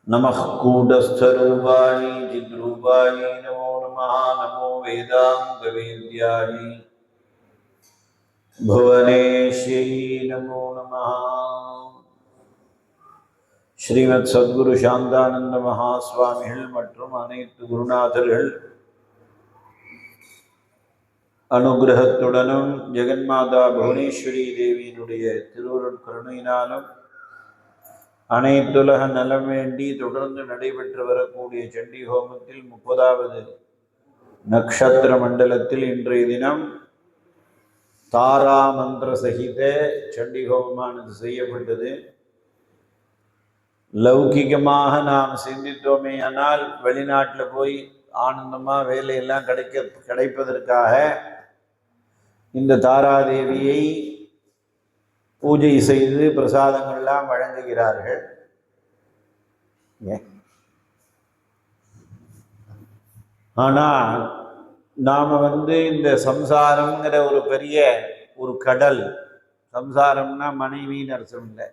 नमः कूटस्थरूपाय चिद्रूपाय नमो नमः। नमो वेदान्तवेद्याय भुवनेश्यै नमो नमः। श्रीमत् सद्गुरु शांतानंद महास्वामिகள் மற்றும் அனைத்து குருநாதர்கள் அனுகிரகத்துடனும் ஜெகன்மாதா புவனேஸ்வரி தேவியினுடைய திருவருட் கருணையினாலும் அனைத்துலக நலம் வேண்டி தொடர்ந்து நடைபெற்று வரக்கூடிய சண்டி ஹோமத்தில் 30வது நக்ஷத்திர மண்டலத்தில் இன்றைய தினம் தாரா மந்திர சகித சண்டி ஹோமமானது செய்யப்பட்டது. லௌகிகமாக நாம் சிந்தித்தோமே ஆனால் வெளிநாட்டில் போய் ஆனந்தமாக வேலையெல்லாம் கிடைப்பதற்காக இந்த தாராதேவியை பூஜை செய்து பிரசாதங்கள்லாம் வழங்குகிறார்கள். ஆனால் நாம் இந்த சம்சாரம்ங்கிற ஒரு பெரிய ஒரு கடல், சம்சாரம்னா மனைவின்னு அர்த்தம் இல்லை,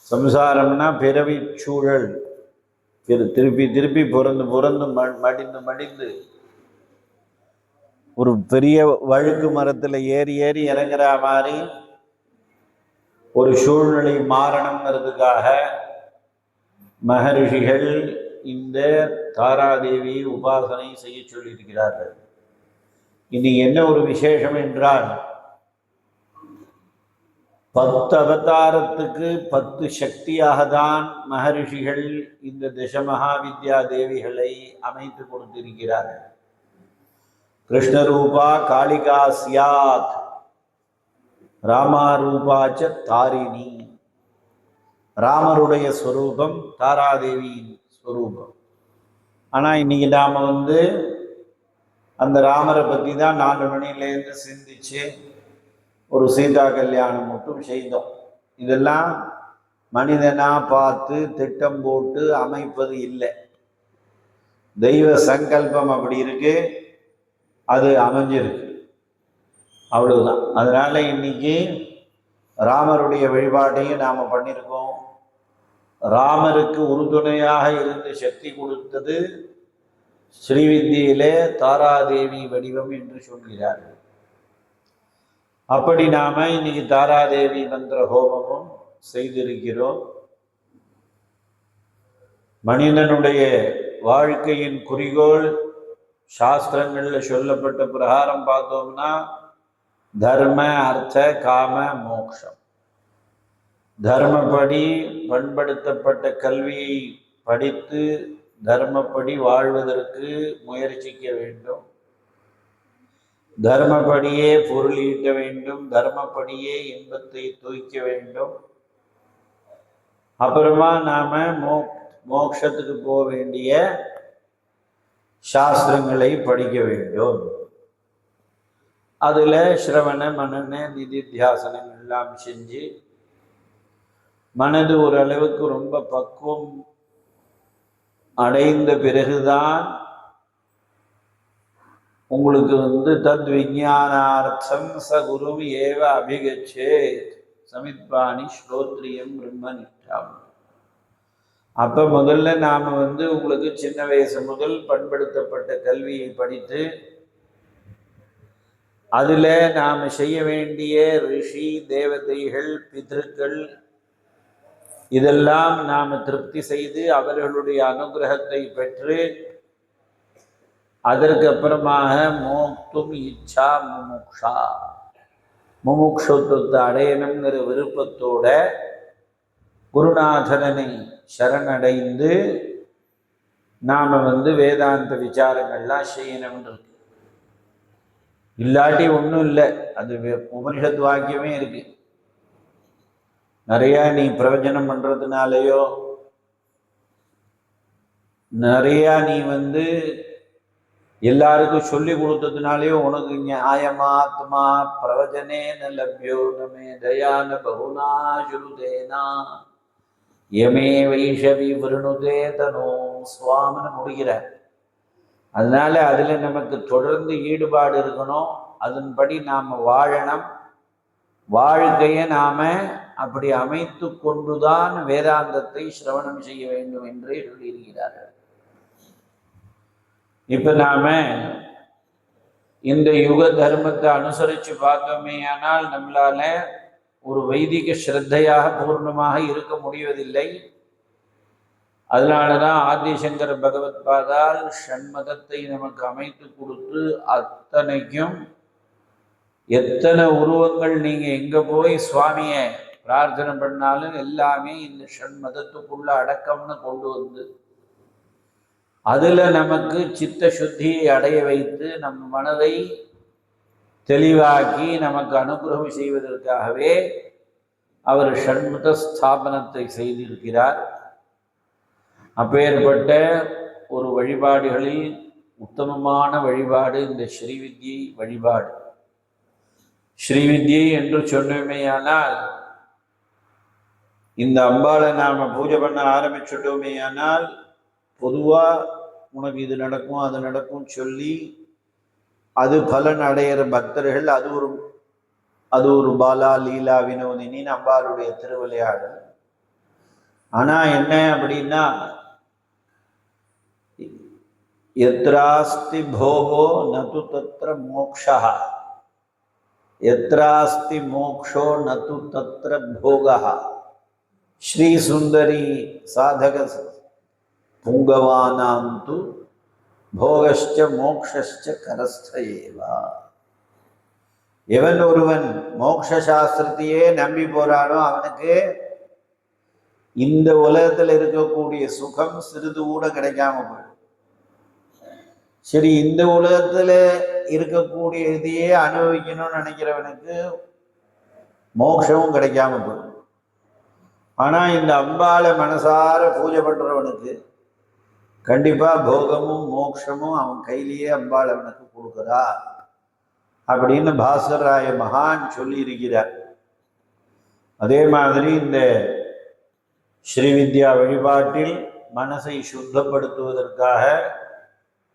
சம்சாரம்னா பிறவி சூழல், திருப்பி திருப்பி பிறந்து மடிந்து ஒரு பெரிய வழுக்கு மரத்தில் ஏறி இறங்குற மாதிரி ஒரு சூழ்நிலை மாறணுங்கிறதுக்காக மகரிஷிகள் இந்த தாராதேவியை உபாசனை செய்ய சொல்லியிருக்கிறார்கள். இனி என்ன ஒரு விசேஷம் என்றால் 10 அவதாரத்துக்கு 10 சக்தியாக தான் மகரிஷிகள் இந்த தசமகாவித்யா தேவிகளை அமைத்து கொடுத்திருக்கிறார்கள். கிருஷ்ணரூபா காளிகா சியாத், ராமாரூபாச்ச தாரிணி. ராமருடைய ஸ்வரூபம் தாராதேவியின் ஸ்வரூபம். ஆனால் இன்னைக்கு நாம் அந்த ராமரை பற்றி தான் 4 மணிலேருந்து சிந்திச்சு ஒரு சீதா கல்யாணம் மட்டும் செய்தோம். இதெல்லாம் மனிதனாக பார்த்து திட்டம் போட்டு அமைப்பது இல்லை, தெய்வ சங்கல்பம் அப்படி இருக்கு, அது அமைஞ்சிருக்கு, அவ்வளவுதான். அதனால இன்னைக்கு ராமருடைய வழிபாட்டையும் நாம் பண்ணியிருக்கோம். ராமருக்கு உறுதுணையாக இருந்து சக்தி கொடுத்தது ஸ்ரீவித்தியிலே தாராதேவி வடிவம் என்று சொல்கிறார்கள். அப்படி நாம இன்னைக்கு தாராதேவி மந்திர ஹோமமும் செய்திருக்கிறோம். மனிதனுடைய வாழ்க்கையின் குறிக்கோள் சாஸ்திரங்கள்ல சொல்லப்பட்ட பிரகாரம் பார்த்தோம்னா தர்ம அர்த்த காம மோக்ஷம். தர்மப்படி பண்படுத்தப்பட்ட கல்வியை படித்து தர்மப்படி வாழ்வதற்கு முயற்சிக்க வேண்டும், தர்மப்படியே பொருள் ஈட்ட வேண்டும், தர்மப்படியே இன்பத்தை தூய்க்க வேண்டும். அப்புறமா நாம மோட்சத்துக்கு போக வேண்டிய சாஸ்திரங்களை படிக்க வேண்டும். அதுல சிரவண மனன நிதித்தியாசனம் எல்லாம் செஞ்சு மனது ஓரளவுக்கு ரொம்ப பக்குவம் அடைந்த பிறகுதான் உங்களுக்கு தத் விஞ்ஞானார்த்தம் ச குரும் ஏவ அபிகச்சேத் சமித்பாணி ஸ்ரோத்ரியம் பிரம்மனிஷ்டம். அப்ப முதல்ல நாம உங்களுக்கு சின்ன வயசு முதல் பண்படுத்தப்பட்ட கல்வியை படித்து அதுல நாம செய்ய வேண்டிய ரிஷி தேவதைகள் பித்ருக்கள் இதெல்லாம் நாம திருப்தி செய்து அவர்களுடைய அனுகிரகத்தை பெற்று அதற்கு அப்புறமாக மோக்தும் இச்சா முமுக்ஷா, முமுக்ஷத்துவத்தை அடையணுங்கிற விருப்பத்தோட குருநாதனை சரணடைந்து நாம வேதாந்த விசாரங்கள்லாம் செய்யணும்னு இருக்கு. இல்லாட்டி ஒன்றும் இல்லை, அது உபனிஷத் வாக்கியமே இருக்கு. நிறைய நீ பிரவச்சனம் பண்றதுனாலையோ, நிறைய நீ எல்லாருக்கும் சொல்லி கொடுத்ததுனாலையோ உனக்கு நியாயமாத்மா பிரவச்சனே ந லப்யோ நமே தயான பகுனா சுருதேனா யமே வைஷவி விருணுதே தனோ சுவாமின்னு முடிகிற. அதனால அதுல நமக்கு தொடர்ந்து ஈடுபாடு இருக்கணும், அதன்படி நாம வாழணும். வாழ்க்கையை நாம அப்படி அமைத்து கொண்டுதான் வேதாந்தத்தை சிரவணம் செய்ய வேண்டும் என்று சொல்லியிருக்கிறார்கள். இப்ப நாம இந்த யுக தர்மத்தை அனுசரித்து பார்த்தோமே ஆனால் நம்மளால ஒரு வைதிக ஸ்ரத்தையாக பூர்ணமாக இருக்க முடிவதில்லை. அதனாலதான் ஆதிசங்கர பகவத் பாதால் ஷண்மதத்தை நமக்கு அமைத்து கொடுத்து அத்தனைக்கும் எத்தனை உருவங்கள் நீங்க எங்க போய் சுவாமிய பிரார்த்தனை பண்ணாலும் எல்லாமே இந்த ஷண்மதத்துக்குள்ள அடக்கம்னு கொண்டு வந்து அதுல நமக்கு சித்த சுத்தியை அடைய வைத்து நம் மனதை தெளிவாக்கி நமக்கு அனுகிரகம் செய்வதற்காகவே அவர் ஷண்மத ஸ்தாபனத்தை செய்திருக்கிறார். அப்பேற்பட்ட ஒரு வழிபாடுகளில் உத்தமமான வழிபாடு இந்த ஸ்ரீவித்யை வழிபாடு. ஸ்ரீவித்யை என்று சொன்னோமேயானால் இந்த அம்பாளை நாம பூஜை பண்ண ஆரம்பிச்சுட்டோமேயானால் பொதுவா உனக்கு இது நடக்கும் அது நடக்கும் சொல்லி அது பலன் அடையிற பக்தர்கள் அது ஒரு பாலா லீலா வினோதினின்னு அம்பாளுடைய திருவிளையாடல். ஆனா என்ன அப்படின்னா யத்ராஸ்தி போகோ நது தத்ர மோக்ஷா யத்ராஸ்தி மோக்ஷோ நது தத்ர போகா ஸ்ரீ சுந்தரி சாதக புங்கவானாம் து போகஸ்ச மோக்ஷஸ்ச கரஸ்தயேவா. எவன் ஒருவன் மோக்ஷ சாஸ்திரத்தையே நம்பி போறானோ அவனுக்கு இந்த உலகத்தில் இருக்கக்கூடிய சுகம் சிறிது கூட கிடைக்காம போயிடும். சரி, இந்த உலகத்துல இருக்கக்கூடிய இதையே அனுபவிக்கணும்னு நினைக்கிறவனுக்கு மோட்சமும் கிடைக்காம போயிடும். ஆனா இந்த அம்பாளை மனசார பூஜை பண்றவனுக்கு கண்டிப்பா போகமும் மோட்சமும் அவன் கையிலேயே அம்பாள் அவனுக்கு கொடுக்குறா அப்படின்னு பாஸ்கராய மகான் சொல்லி இருக்கிறார். அதே மாதிரி இந்த ஸ்ரீவித்யா வழிபாட்டில் மனசை சுத்தப்படுத்துவதற்காக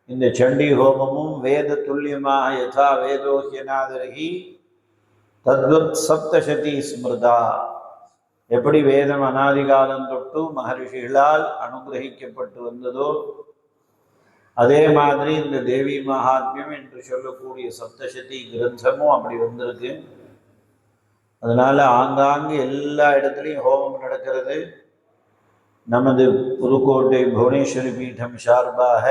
இந்த சண்டி ஹோமமும் வேத துல்லியமாக யதா வேதோஹ்யநாதரகி தத்வத் சப்தசதி ஸ்மிருதா, எப்படி வேதம் அநாதிகாலம் தொட்டு மகரிஷிகளால் அனுகிரகிக்கப்பட்டு வந்ததோ அதே மாதிரி இந்த தேவி மகாத்மியம் என்று சொல்லக்கூடிய சப்தசதி கிரந்தமும் அப்படி வந்திருக்கு. அதனால ஆங்காங்கு எல்லா இடத்துலையும் ஹோமம் நடக்கிறது. நமது புதுக்கோட்டை புவனேஸ்வரி பீடம் சார்பாக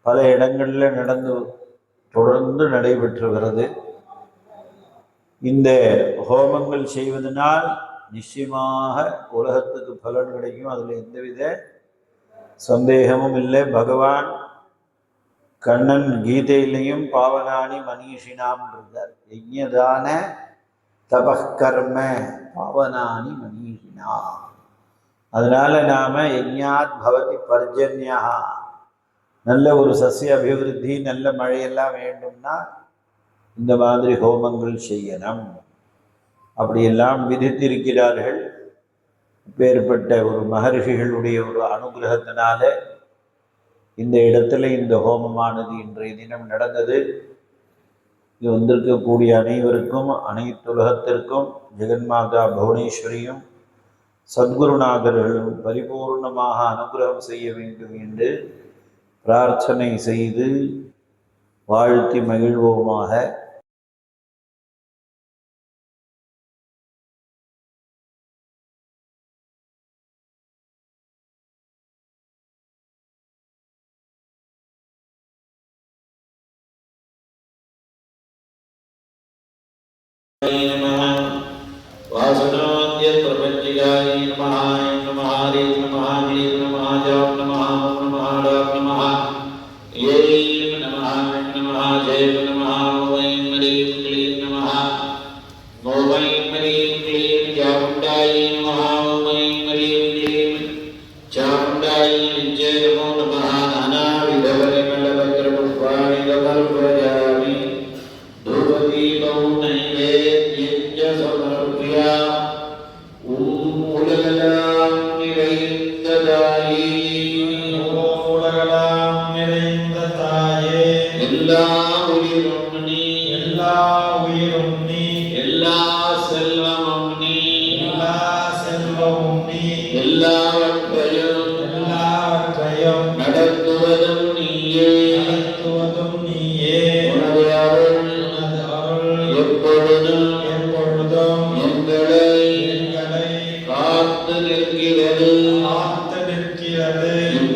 பல இடங்களில் தொடர்ந்து நடைபெற்று வருகிறது. இந்த ஹோமங்கள் செய்வதனால் நிச்சயமாக உலகத்துக்கு பலன் கிடைக்கும். அதில் எந்தவித சந்தேகமும் இல்லை. பகவான் கண்ணன் கீதையிலையும் பாவனானி மனிஷினாம் இருந்தார். யஜ்ஞதான தபகர்ம பாவனானி மனிஷினா. அதனால நாம யஜ்ஞாத் பவதி பர்ஜன்யா, நல்ல ஒரு சசிய அபிவிருத்தி நல்ல மழையெல்லாம் வேண்டும்னா இந்த மாதிரி ஹோமங்கள் செய்யணும் அப்படியெல்லாம் விதித்திருக்கிறார்கள். பேர்பட்ட ஒரு மகர்ஷிகளுடைய ஒரு அனுகிரகத்தினால இந்த இடத்துல இந்த ஹோமமானது இன்றைய தினம் நடந்தது. இது வந்திருக்கக்கூடிய அனைவருக்கும் அனைத்து உலகத்திற்கும் ஜெகன்மாதா புவனேஸ்வரியும் சத்குருநாதர்களும் பரிபூர்ணமாக அனுகிரகம் செய்ய வேண்டும் என்று பிரார்த்தனை செய்து வாழ்த்தி மகிழ்வோமாக.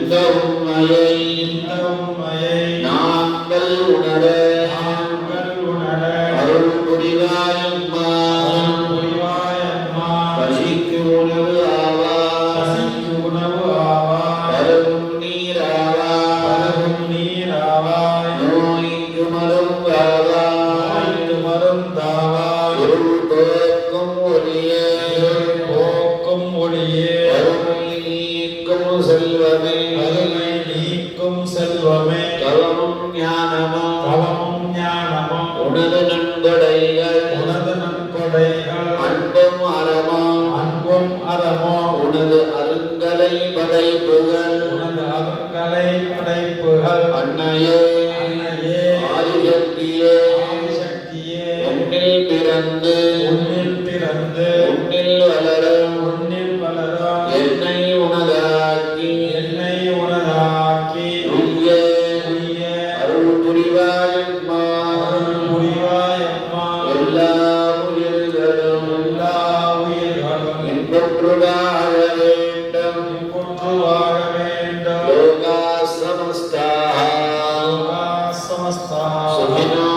இந்த உண்மையை நாங்கள் உணர அருள் புரிவாயம்மா. பசிக்கு உணவு ஆவாய், பருகும் நீராவாய், நோய்க்கு மருந்தாவாய், இருள் போக்கும் ஒளியே, வறுமை நீக்கும் செல்வமே, தவமும் ஞானமும் உனது நன்கொடைகள், அன்பும் அறமோ உனது அருங்கலை படைப்புகள், அன்னையே ஆதிசக்தியே, உன்னில் பிறந்து உன்னில் வளரும் என்னை உனதாக்கி அருள் புரிவாயம்மா. எல்லா உயிர்களும் இன்புற்று வாழ வேண்டும். லோகா சமஸ்தாः சுகினோ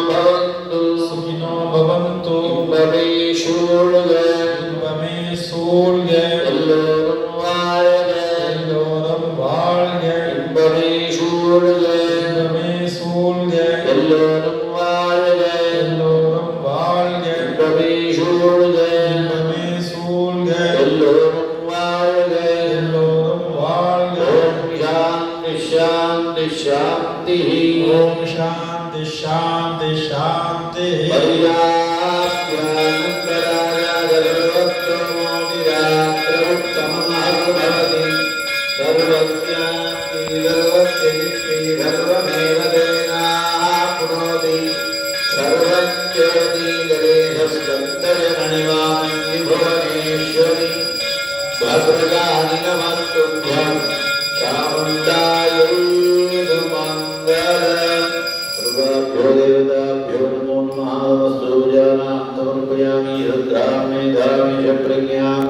பவந்து. இன்பமே சூழ்க, எல்லோரும் வாழ்க. இன்பமே சூழ்க, எல்லோரும் வாழ்க. இன்பமே சூழ்க, எல்லோரும் வாழ்க. ஓம் சாந்தி சாந்தி. भुवनेश्वरी भद्रकाली नमस्तुभ्यं चामुण्डायै मंगलम्. सर्वेभ्यो देवताभ्यो नमो नमः. वस्तुजानां समर्पयामि. रुद्रां मेधामि च प्रज्ञां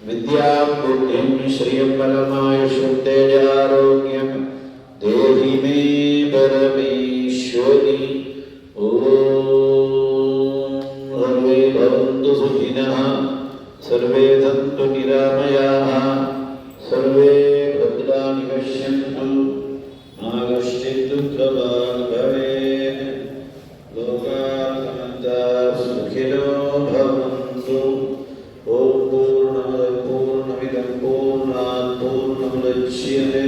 विद्यां बुद्धिं श्रियं बलमायुष्यं तेजारोग्यं देहि मे परमेश्वरी. सर्वे भवन्तु सुखिनः, सर्वे सन्तु निरामयाः, सर्वे भद्राणि पश्यन्तु, मा कश्चित् दुःखभाग् भवेत्. लोकाः समन्ताः सुखिनो भवन्तु. ॐ पूर्णमदः पूर्णमिदं पूर्णात् पूर्णमुदच्यते